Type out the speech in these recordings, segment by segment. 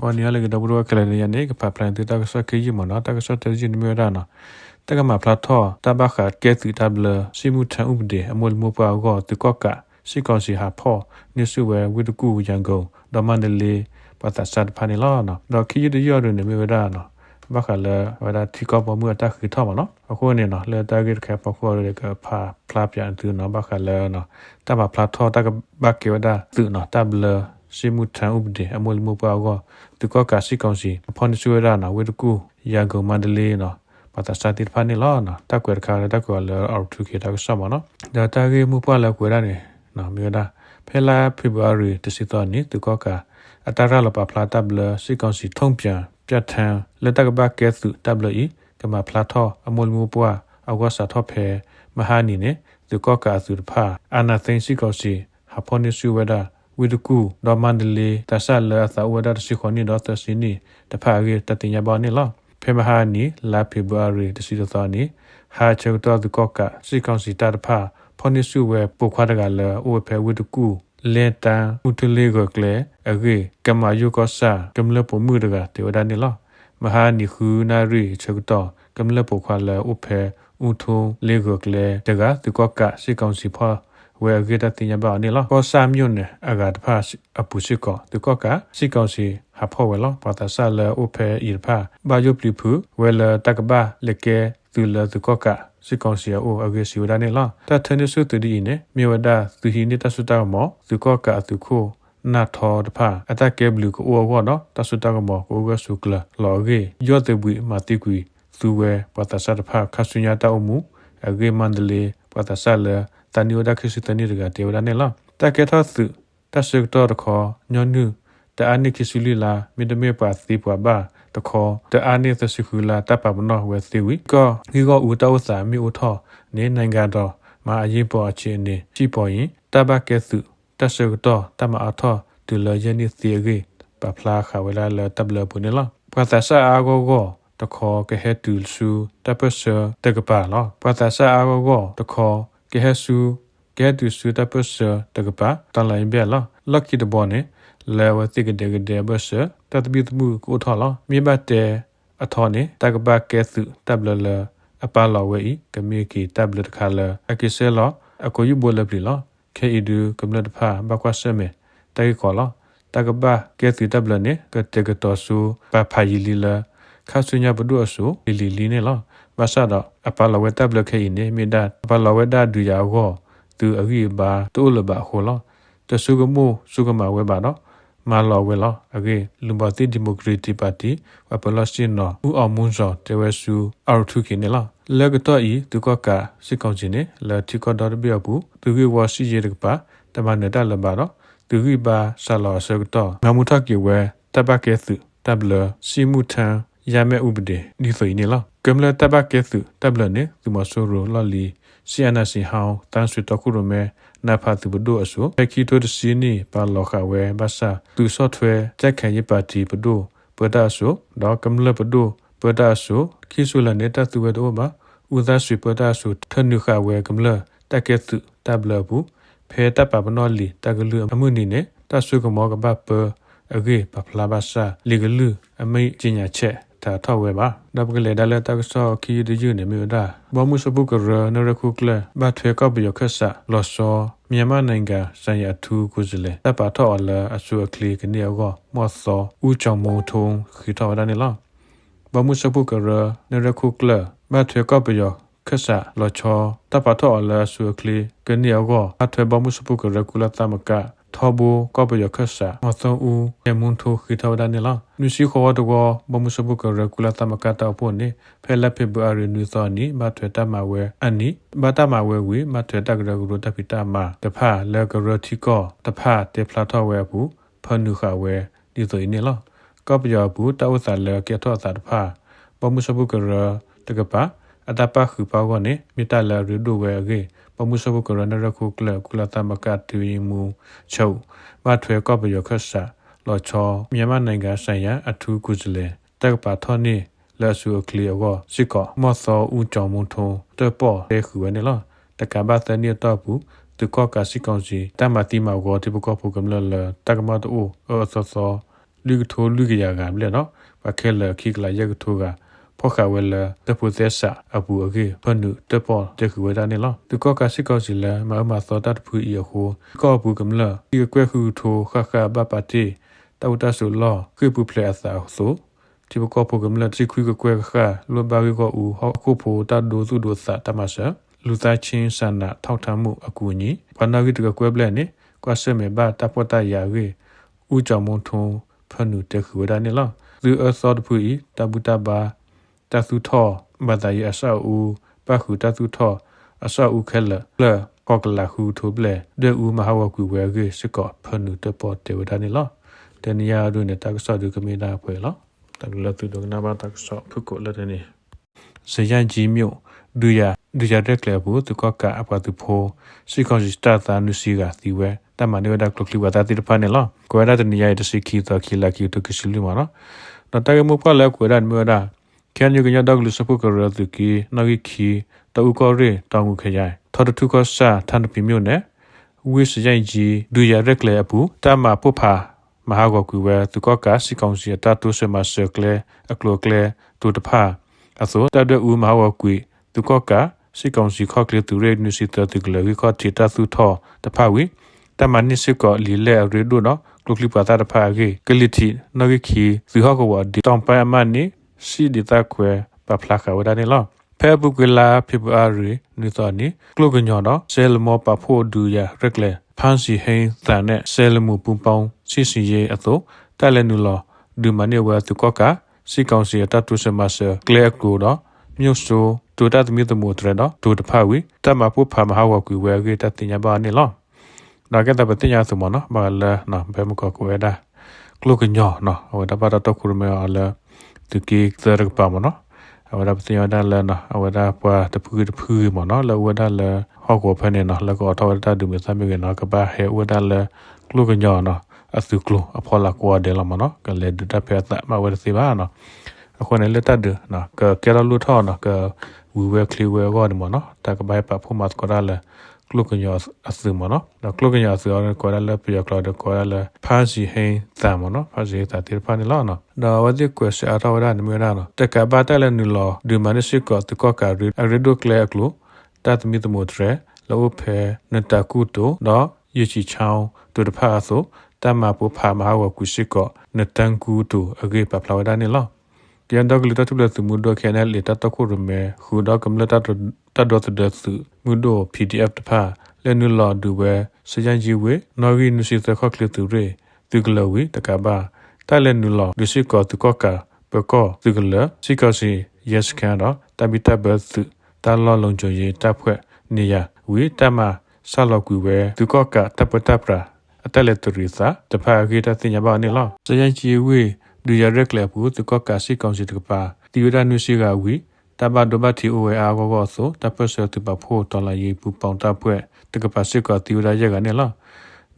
วันนี้เลยก็ดับรู้ว่าเลยยันนี้ก็พาพลันติดตากษัตริย์ยี่มันนะตากษัตริย์จีนมีอะไรนะแต่ก็มาพลัดท่อตาบักขาดเกติตาเบลซิมุทันอุบเดอมลมูปาก็ตุกกะสิกอนสิหาพ่อนิสุเววิดกูยังกูดอมันเดลีปัตตาสัตพานิลานะดอกขี้ยืดยอดเนี่ยมีเวลานะบักขาเลยเวลาที่ก็บ่เมื่อตาคือท่อมันเนาะพอคนเนี่ยเนาะเลยตาเกิดแค่พอคนเลยก็พาพลาบอย่างตื่นเนาะบักขาเลยเนาะตามาพลัดท่อตาก็บักเกวดาตื่นเนาะตาเบลซิมุทันอุบเดอมลมูปาก็ตุกกะสิกอนสิพอนิสุเวลานะวิดกูยังกูมันเดลีเนาะปัตตาสัตพานิลานะตาเกิดขาตาก็เลยเอาทุกข์ตาก็สมเนาะเดี๋ยวตาเกมูปาแล้วกูได้เนี่ยเนาะมีเวลาเพลาฟิบรารีที่สิตอนนี้ตุกกะอัตราลปาพลาตับเลสิกอนสิท่องเปียပြတ်ထန်လက်တကဘကဲစုတပ်လီကမဖလာထောအမွလမှုပွားအဝဆာထောဖဲမဟာနီနေဒီကောကာစုဖာအနာသိစီကောစီဟဖောနိစုဝဒဝိဒကူဒေါ်မန္ဒလီတဆလအသဝဒစီခွန်နီဒေါ်သစီနီတဖာရီတတင်ညာဘောနီလောဖေမဟာနီလာဖေဘရီတစီသောနီဟာချေတောဒီကောကာစီကောင်စီတတဖာဖောနိစုဝဲပုခွားတကလအိုဖေဝိဒကူเลตังอุทเลก็เกลอเกกำมายุก็ซากำเลปมือดกะเทวดานี่ล่ะมหานิคือนารีชกตอกำเลปควาลอุเพอุทุเลก็เกลตกะตุกกะสิกองสิพอเวอเกตติญญาบานี่ล่ะพอสามยุนเนอากาศพาอปุสิกอตุกกะสิกองสิหาพอเวล่ะปตาซาลอุเพอีพาบายุปลิพุเวลตกบะเลเกตุลตุกกะสิกองเสียโออเกสิวดานี่ล่ะถ้าเทนิสุตดีเนี่ยมีวดาตุหินิตสุตามอตุกกะตุโคนาทอดพาอัตเกบลูกโอวอเนาะตสุตากมอโอกสุกลลอเกยอดเตบุมาติกุยสุเวปตาสัตพาคัสุญญาตาอมุอเกมันเดเลปตาสัลตานิวดาคิสิตนิรกะเทวดานี่ล่ะตะเกทอสุตะสึกตอตะขอญอนูตะอานิคิสุลิลามิดเมปาสิปวาบาตะขอตะอานิตสิคุลาตะปะบนอเวสิวิก็ฮีก็อุตอุสามิอุทอเนนังกาดอมาอยิปอชิเนชิปอยิตะบะเกสุตะสึกตอตะมาอาทอตุลยนิเสียเกปะพลาขาวลาเลตับเลปุนิละปะตาซาอาโกโกตะขอเกเฮตุลซูตะเปเซตะกปาลอปะตาซาอาโกโกตะขอเกเฮซูเกตุซูตะเปเซตะกปาตะไลเบลอลักกิดบอเนเลวติกเดกเดเบเซตะตบิตมูโกทอลอมีบะเตอทอเนตะกบะเกสุตับเลอปาลอเวอีกะมีกีตับเลตะคาเลอะกิเซลออะโกยุโบเลปลีลอเคอีดูกำเลตพาบะควาเซเมตะกิกอลอตะกบะเกสุตับเลเนกะเตกตอซูปะพายิลีลคาสุญญาบดุอสุลิลีเนลอบาซาดออปาลอเวตับเลเคอีเนมีดาอปาลอเวดาดุยาโกตุอะกิบาตุลบะโคลอตะสุกมูสุกมาเวบาเนาะมาลอเวลออเกลุมบาติดิโมครติปาร์ตีวะปลอสินนออุอมุนซอเตเวซูอารุทุกิเนลอเลกตออีตุกกะสิกองจิเนเลทิกอดอเบียบุตุกิวอสิเจรกปาตะมะเนตะลบาเนาะตุกิบาซาลอเซกตองามุทะกิเวตะบะเกสุตับเลซิมุทันยาเมอุบเดดิโซอิเนลอกำเลตะบะเกสุตับเลเนตุมอโซโรลอลีซีอานาสิฮาวตันสุตอคุโรเมนาพาตุบดุอสุเอคิโตดซีนีปาลอคาเวบาซาตุซอทเวแจ็คแคนยิปาติบดุเปดาสุดอกำเลบดุเปดาสุคิสุลเนตะตุเวโดบาอุดาสุเปดาสุทนุคาเวกำเลตะเกตุตับเลบุเพตะปะบนอลีตะกลืออมุนีเนตะสุกมอกบะเปอเกปะพลาบาซาลิกลืออเมจิญญาเชตาทอเวบาดับกเลดาเลตะกซอคียดยูเนมิวดาบอมุสบุกเรนรคุกเลบาทเวกอบยอคสะลอซอမြန်မာနိုင်ငံဆိုင်ရာထူးကိုယ်စားလှယ်တပ်ပါထော်အလအဆူအခလီကနေကောမော့စောဦးချောင်မုံထုံခိထော်ဒါနေလားဘမှုစပုကရနရခုကလမထွေကပယောခဆာလောချောတပ်ပါထော်အလအဆူအခလီကနေကောအထွေဘမှုစပုကရကုလသမကထောဘူကပယောခဆာမော့စောဦးယမွန်ထုခိထော်ဒါနေလားနုရှိခေါ်တော့ဘမှုစပုကရကုလသမကတောက်ဖို့နေဖဲလက်ဖေဘအရနုသောနီမထွေတမဝဲအနီဘာတမဝဲဝီမထွေတကရဂရုတပိတမတဖာလကရတိကောတဖာတေဖလာထောဝဲဘူးဖနုခဝဲဒီဆိုနေလားကပယောဘူးတောက်ဆာလကေထောစာတဖာဘမှုစပုကရတကပါအတပခုပါဝနေမိတလရဒုဝဲကေပမှုစပုကရနရခုကလကုလသမကတူမူချုပ်မထွေကပယောခဆာလောချောမြန်မာနိုင်ငံဆိုင်ရာအထူးကုစလေတက်ပါထောနေလက်ဆူကလီယောစစ်ကောမော့စောဦးကြောင့်မုံထုံတပေါ်တဲ့ခုဝဲနေလားတကဘာတနေတော့ဘူးตุกอกาสิกองจีตามมาติมาโกติบุกอพุกำเลตะกะมะตุโออซอซอ လူကထိုလူကရကဘလေနော်ဘာခဲလခိကလာရကထိုကဖောခဝဲလတပုသက်စာအပူအကေဖနုတပေါ်တခုဝဲတာနေလောသူကစစ်ကောစီလာမမသောတတ်ဖူဤဟိုကောဘူးကမလဒီကွဲခုထိုခခဘပတိတောတဆူလောကွေပူဖလေအသာဆိုဒီဘကောပုကမလတိခွေကွဲခလွန်ပါဝေကောဦးဟောခုဖိုတဒိုစုဒိုစာတမဆာလူသားချင်းဆန္ဒထောက်ထမ်းမှုအကူအညီဘာနာဝိတကကွဲပလဲနေကွာစမေဘာတပတရာဝေဦးကြောင့်မုံထုံဖနုတခုဝဲတာနေလောသူအစောတဖူဤတပုတဘာတသုထောမဒယအဆောဦးပခုတသုထောအဆောဦးခဲလကောကလာဟုထိုဘလေဒေဦးမဟာဝကူဝဲကေစကောဖနုတပေါ်တေဝဒနီလောတနီယာဒုနေတကဆောဒုကမေနာဖွဲလောတကလတုဒနာဘာတကဆောဖုကိုလတနေစရန်ကြီးမြို့ဒူယာရက်ကလဘူးသူကကအပတူဖိုစီကွန်စတာသာနုစီကတီဝဲတမနေဝဒကလကလဝတာတိတဖာနေလောကွဲရတနီယာတစီခီတခီလာကီတုကစီလူမနော်တတကမပလဲကွဲရမြဝဒcan you get dog lusupu koratuki nagiki taukore tangu khayai thodu ko sa than pimyo ne wis yai ji du ya rekle apu tama pupha mahago ku we tu ko ka sikong si ta tu se ma circle aklo kle tu ta pha aso ta de u mahago ku tu ko ka sikong si kho kle tu re nu si ta tu kle wi kho thi ta su tho ta pha wi ta man ni si ko li le re do no klo kli pa ta ta pha ge keliti nagiki su ho ko wa di tong pa ma niစီဒီတာခွဲပပလာခဝဒနေလောဖဲပုကလာဖေဘအာရီနီတော်နီကလုကညောတော့ဆဲလမောပဖို့ဒူရရက်လေဖန်စီဟိန်တန်နဲ့ဆဲလမှုပူပေါင်းစီစီရဲအသောတက်လည်းနူလောဒူမနေဝသူကစီကောင်စီတတုစမဆာကလေကူတော့မြို့ဆိုတူတတ်မြတ်မှုတရတော့တူတဖဝီတမပုဖမဟာဝကူဝဲကေတတင်ညာပါနေလောနာကတပတင်ညာသမနော်ဘာလဲနော်ဘဲမကကွဲတာကလုကညောနော်ဟိုတပါတော့ခုရမဲအလဲtu ki ter pa mo no awada ptiya da la no awada pa de phu mo no la awada la ho ko pha ne no la ko thaw da du me sa me no ka ba he awada la klu ka nyo no asu klu aphola ko de la mo no ka le da phe ta ma wa se ba no ko ne le ta de no ka ke la lu tho no ka we we clear we go de mo no ta ka ba pa phu ma ko da la klu ka nyo asu mo no da klu ka nyo asu ko da la pya klo de ko la pha si hein ta mo no pha si ta ti pha ne la no da wa de ko se ata wa da ne me na no ta ka ba ta le ni lo du ma ne si ko tu ko ka ri do clear klu ta mi tu mo tre lo phe na ta ku to no yi chi chao tu de pha so ta ma pu pha ma wa ku si ko na tan ku to age pa pla wa da ne lo kian dog li ta tu le tu mu do khen le ta to ku ru me hu do kam le ta do de su mu do pdf ta pha le nu lo du we se jan ji we no gi nu si ta kho kle tu re tu glo wi ta ka ba ta le nu lo du si ko tu ko ka pe ko tu glo si ko si yes kan do ta bi ta ba tu ta lo long jo ye ta phwe ni ya wi ta ma sa lo ku we tu ko ka ta pa ta pra ta le tu ri sa ta pha gi ta tin ya ba ni lo se jan ji we du ya rek le pu tu ko ka si kong si tu pa ti ra nu si ga wi ta ba do ba ti o we a go so ta pa se tu pa pho to la ye pu pong ta phwe tu ka pa si ko ti ra ye ga ni lo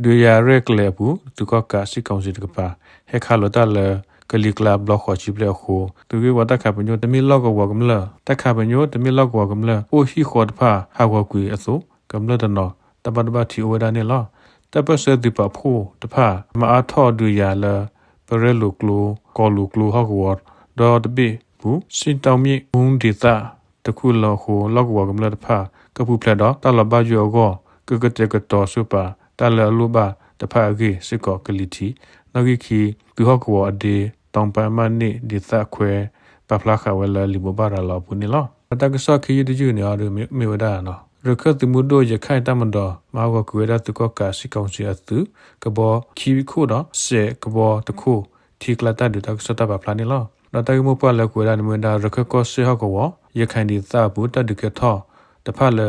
du ya rek le pu tu ko ka si kong si tu pa he kha lo ta leကလီကလာဘလောက်ခေါ်ချိပလက်ခိုသူကဝတ်ခါပညိုတမီလောက်ကောကမလတခါပညိုတမီလောက်ကောကမလအိုဟီခေါ်တဖာဟာဝကွေအစိုးကမလတနောတပတ်တပတ်တီဝဒနေလောတပတ်စဒီပဖိုတဖာမအားထော်ဒူရလာပရဲလူကလိုကောလူကလိုဟောက်ဝတ်ဒေါ်တဘီဘူးစင်တောင်မြေဘုံဒီတာတခုလောခိုလောက်ကောကမလတဖာကပူဖလက်တော့တလဘဂျောကောကကတဲ့ကတော်စုပါတလလူပါတဖာကြီးစစ်ကောကလီတီနော်ကြီးခီသူဟောက်ကောအဒီတောင်ပမနိဒီသခွဲပပလာခဝလလီဘဘာရလာပုန်လောတကဆော့ခီဒီဂျူနေအရမေဝဒါနော်ရခတ်မှုဒိုရခိုင်တမန်တော်မာဝကွေရတုကကစီကောင်စီအတုကဘောခီခိုတော့စေကဘောတခုတီကလာတဒတကဆော့တပပလာနေလောနတကမှုပလကွေရနမန္ဒရခကောစေဟကောရခိုင်ဒီသဘူးတဒကထောတဖလ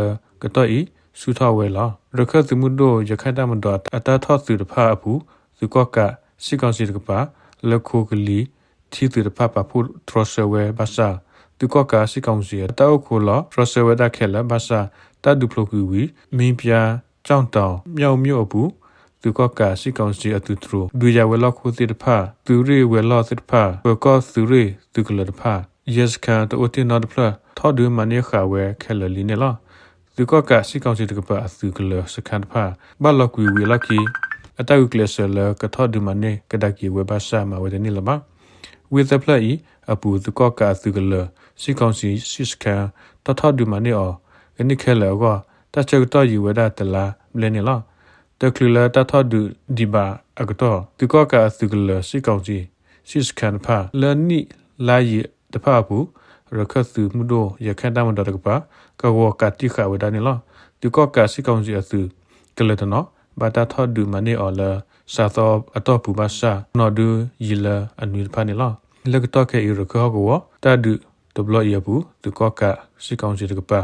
ကတော့ဤစုထဝဲလာရခတ်မှုဒိုရခိုင်တမန်တော်အတထောစုတဖအဘူးသူကကစီကောင်စီတကပါလခုကလီတီတူပပပူထရဆဝဲဘာသာသူကကစီကောင်စီတောက်ခိုလာထရဆဝဲဒါခဲလာဘာသာတဒုဖလကူဝီမင်းပြကြောင့်တောင်မြောက်မြို့ဘူးသူကကစီကောင်စီအတူထရဒူရဝဲလောက်ခုတိတဖသူရီဝဲလောက်တိတဖဘကောသူရီသူကလတဖယက်ကန်တိုတင်နတ်ဖလထောဒူမနီခါဝဲခဲလလီနေလားသူကကစီကောင်စီတကပသူကလစကန်ဖဘလောက်ကူဝီလက်ကီ အတကုကလဆလကထောဒူမနေကဒကီဝဘဆာမဝဒနီလဘ with the play အပူသကောကာသူကလစီကောင်စီစစ်စကန်တထောဒူမနေအော်ဂနိခဲလောကတချက်တော့ယူဝဒတလာမလဲနေလားတကလလတထောဒူဒီဘာအကတော့သကောကာသူကလစီကောင်စီစစ်စကန်ဖာလနီလာယီတဖာဘူးရခသူမှုတော့ရခန့်တမတော်တကပါကောကတိခဝဒနေလားသကောကာစီကောင်စီအသူကလတနော်ဘာတာထောဒူမနေအော်လာစာသောအတော့ပူပါစာနော်ဒူယီလာအနွေဖာနေလားလကတော့ခဲရခောကောတဒူတဘလရဘူးသကောကာစီကောင်စီတကပါ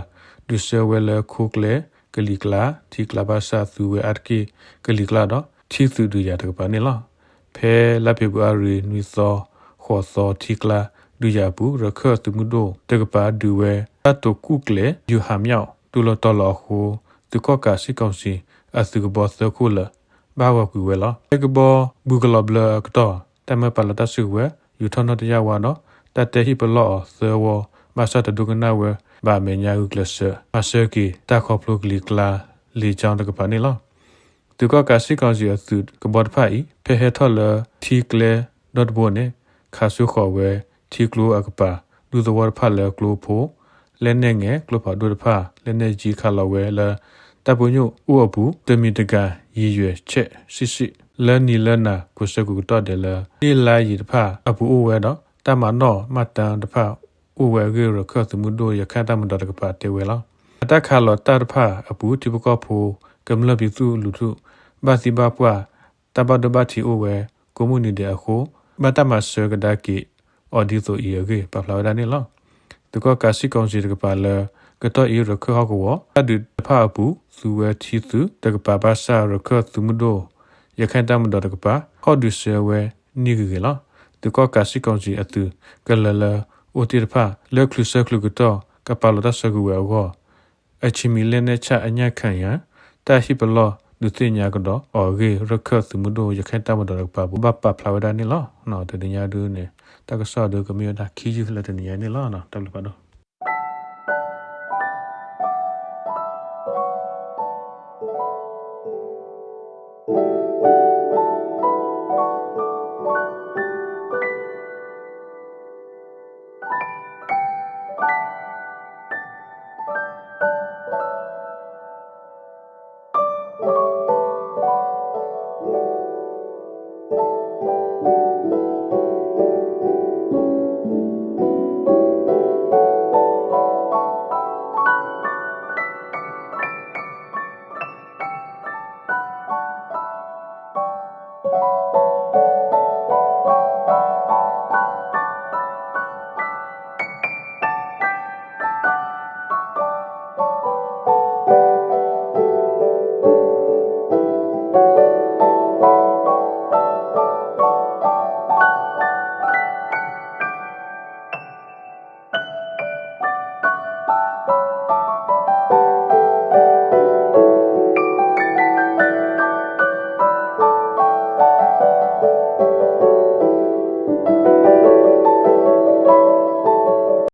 ဒူဆဝဲလခုကလေကလီကလာတီကလာဘာစာသူဝဲအတ်ကီကလီကလာတော့တီသူဒူရတကပါနေလားဖဲလက်ဖေဘူအရီနွီသောခေါ်သောတီကလာဒူရဘူးရခေသူမှုတော့တကပါဒူဝဲအတုကုကလေယူဟာမြောက်တူလတော်လခုသကောကာစီကောင်စီအသုကဘောသခုလဘာဝကူဝဲလားတကဘောဘူကလဘလကတော့တမပလတဆုဝဲယူထနတရဝါနော်တတဟိပလောသေဝမဆတ်ဒုကနာဝဲဘာမညာဥကလဆအစကီတခေါပလုကလီကလာလီချောင်းတကပါနေလားသူကကစီကောင်စီအသုကဘောဖိုင်ဖေဟထလတီကလေဒတ်ဘိုနေခါဆုခေါ်ဝဲတီကလိုအကပါဒူသဝဖလကလိုဖိုလဲနေငယ်ကလိုဖာဒူဖာလဲနေကြီးခါလဝဲလာတပုညုဥအဘူးတမီတကရည်ရွယ်ချက်စစ်လဲနီလနာကိုစကူတော့တယ်လာဒီလာရီတဖာအပူဝဲတော့တမနောမတန်တဖာဥဝဲရေရခတ်မှုတို့ရခတ်တမတော်ကပါတေဝဲလားအတခါလောတတဖာအပူတိပကောဖိုကမလပိစုလူထုဘာစီဘာပွားတဘဒဘတီဥဝဲကွန်မြူနီတီအခုမတမဆကဒါကီအော်ဒီဆိုဤရေပပလာဒနေလားတကောကစီကောင်စီတကပါလာကတော့ဤရခဟကောအဒုတဖာအပူစုဝဲတီသူတကပါပါစာရခတ်သူမှုတို့ရခိုင်တမတော်တကပါဟောဒုဆဲဝဲနိဂေလာတကောကစီကောင်စီအတူကလလအိုတီဖာလက်ခလုဆကလုကတော့ကပါလဒဆကူဝဲကောအချီမီလဲနေချအညာခံရတာဟိပလောဒုတိညာကတော့အော်ဂေရခတ်သူမှုတို့ရခိုင်တမတော်တကပါဘပဖလာဝဒနေလားနော်တညဒုနေတကဆောဒုကမြေတာခီဂျူဖလက်တနေနေလားနော်တဘလပါတော့